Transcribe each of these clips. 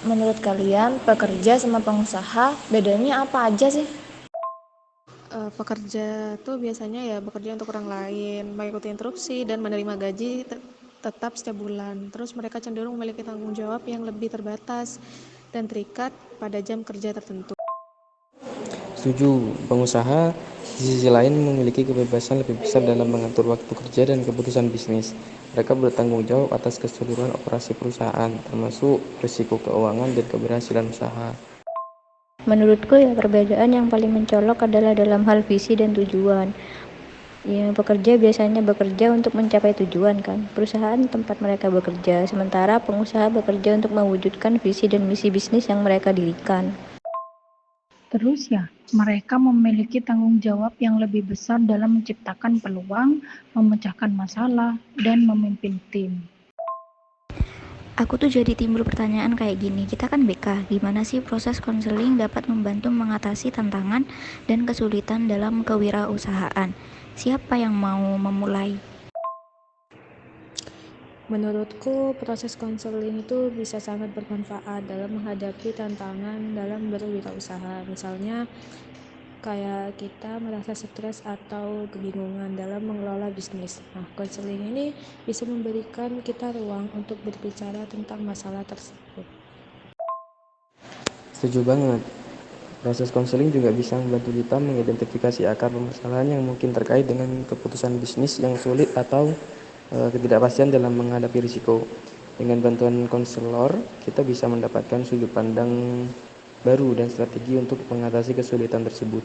Menurut kalian pekerja sama pengusaha bedanya apa aja sih? Pekerja tuh biasanya ya bekerja untuk orang lain, mengikuti instruksi dan menerima gaji tetap setiap bulan. Terus mereka cenderung memiliki tanggung jawab yang lebih terbatas dan terikat pada jam kerja tertentu. Setuju, pengusaha di sisi lain memiliki kebebasan lebih besar dalam mengatur waktu kerja dan keputusan bisnis. Mereka bertanggung jawab atas keseluruhan operasi perusahaan, termasuk risiko keuangan dan keberhasilan usaha. Menurutku ya perbedaan yang paling mencolok adalah dalam hal visi dan tujuan. Ya, pekerja biasanya bekerja untuk mencapai tujuan kan, perusahaan tempat mereka bekerja, sementara pengusaha bekerja untuk mewujudkan visi dan misi bisnis yang mereka dirikan. Terus ya, mereka memiliki tanggung jawab yang lebih besar dalam menciptakan peluang, memecahkan masalah, dan memimpin tim. Aku tuh jadi timbul pertanyaan kayak gini, kita kan BK, gimana sih proses konseling dapat membantu mengatasi tantangan dan kesulitan dalam kewirausahaan? Siapa yang mau memulai? Menurutku, proses konseling itu bisa sangat bermanfaat dalam menghadapi tantangan dalam berwirausaha. Misalnya, kayak kita merasa stres atau kebingungan dalam mengelola bisnis. Nah, konseling ini bisa memberikan kita ruang untuk berbicara tentang masalah tersebut. Setuju banget. Proses konseling juga bisa membantu kita mengidentifikasi akar permasalahan yang mungkin terkait dengan keputusan bisnis yang sulit atau ketidakpastian dalam menghadapi risiko. Dengan bantuan konselor, kita bisa mendapatkan sudut pandang baru dan strategi untuk mengatasi kesulitan tersebut.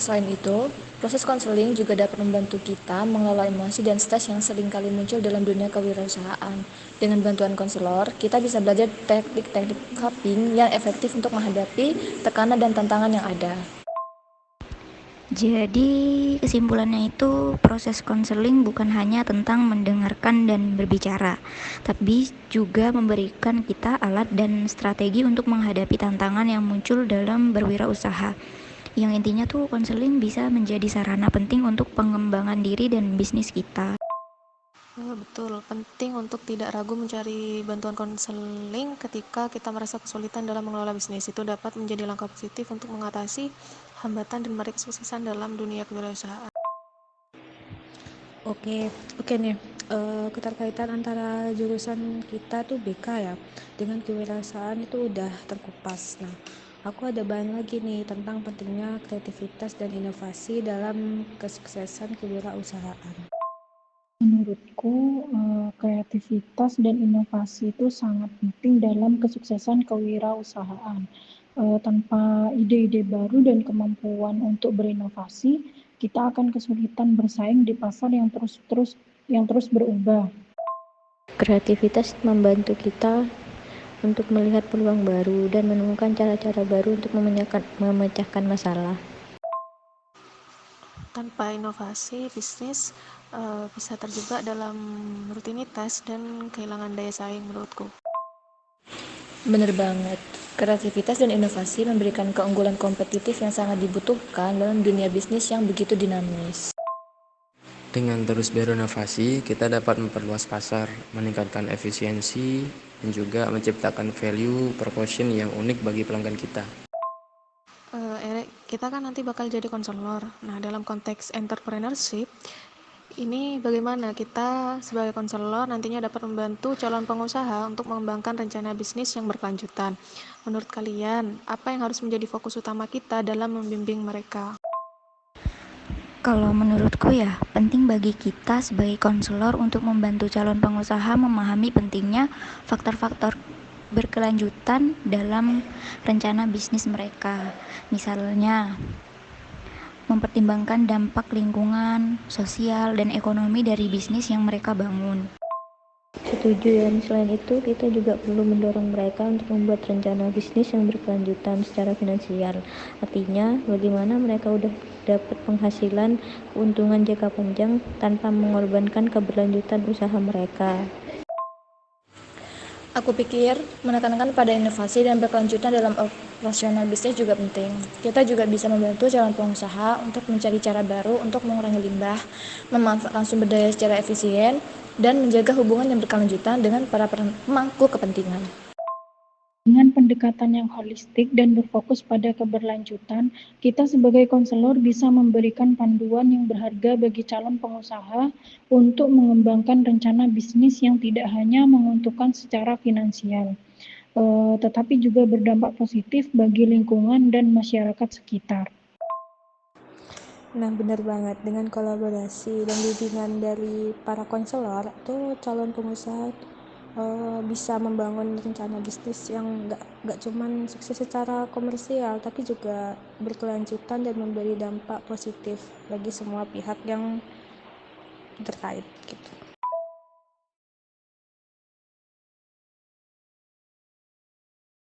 Selain itu, proses konseling juga dapat membantu kita mengelola emosi dan stres yang seringkali muncul dalam dunia kewirausahaan. Dengan bantuan konselor, kita bisa belajar teknik-teknik coping yang efektif untuk menghadapi tekanan dan tantangan yang ada. Jadi kesimpulannya itu proses konseling bukan hanya tentang mendengarkan dan berbicara, tapi juga memberikan kita alat dan strategi untuk menghadapi tantangan yang muncul dalam berwirausaha. Yang intinya tuh konseling bisa menjadi sarana penting untuk pengembangan diri dan bisnis kita. Betul, penting untuk tidak ragu mencari bantuan konseling ketika kita merasa kesulitan dalam mengelola bisnis. Itu dapat menjadi langkah positif untuk mengatasi hambatan dan meraih kesuksesan dalam dunia kewirausahaan. Oke nih, keterkaitan antara jurusan kita tuh BK ya dengan kewirausahaan itu udah terkupas. Nah, aku ada bahan lagi nih tentang pentingnya kreativitas dan inovasi dalam kesuksesan kewirausahaan. Menurutku, kreativitas dan inovasi itu sangat penting dalam kesuksesan kewirausahaan. Tanpa ide-ide baru dan kemampuan untuk berinovasi, kita akan kesulitan bersaing di pasar yang terus berubah. Kreativitas membantu kita untuk melihat peluang baru dan menemukan cara-cara baru untuk memecahkan masalah. Tanpa inovasi, bisnis bisa terjebak dalam rutinitas dan kehilangan daya saing menurutku. Bener banget, kreativitas dan inovasi memberikan keunggulan kompetitif yang sangat dibutuhkan dalam dunia bisnis yang begitu dinamis. Dengan terus berinovasi, kita dapat memperluas pasar, meningkatkan efisiensi, dan juga menciptakan value proposition yang unik bagi pelanggan kita. Kita kan nanti bakal jadi konselor. Nah, dalam konteks entrepreneurship, ini bagaimana kita sebagai konselor nantinya dapat membantu calon pengusaha untuk mengembangkan rencana bisnis yang berkelanjutan. Menurut kalian, apa yang harus menjadi fokus utama kita dalam membimbing mereka? Kalau menurutku ya, penting bagi kita sebagai konselor untuk membantu calon pengusaha memahami pentingnya faktor-faktor berkelanjutan dalam rencana bisnis mereka. Misalnya, mempertimbangkan dampak lingkungan, sosial, dan ekonomi dari bisnis yang mereka bangun. Setuju, dan selain itu kita juga perlu mendorong mereka untuk membuat rencana bisnis yang berkelanjutan secara finansial. Artinya, bagaimana mereka udah dapat penghasilan, keuntungan jangka panjang tanpa mengorbankan keberlanjutan usaha mereka. Aku pikir menekankan pada inovasi dan berkelanjutan dalam operasional bisnis juga penting. Kita juga bisa membantu calon pengusaha untuk mencari cara baru untuk mengurangi limbah, memanfaatkan sumber daya secara efisien, dan menjaga hubungan yang berkelanjutan dengan para pemangku kepentingan. Dengan pendekatan yang holistik dan berfokus pada keberlanjutan, kita sebagai konselor bisa memberikan panduan yang berharga bagi calon pengusaha untuk mengembangkan rencana bisnis yang tidak hanya menguntungkan secara finansial, tetapi juga berdampak positif bagi lingkungan dan masyarakat sekitar. Nah, benar banget. Dengan kolaborasi dan bimbingan dari para konselor, tuh calon pengusaha bisa membangun rencana bisnis yang nggak cuman sukses secara komersial, tapi juga berkelanjutan dan memberi dampak positif bagi semua pihak yang terkait gitu.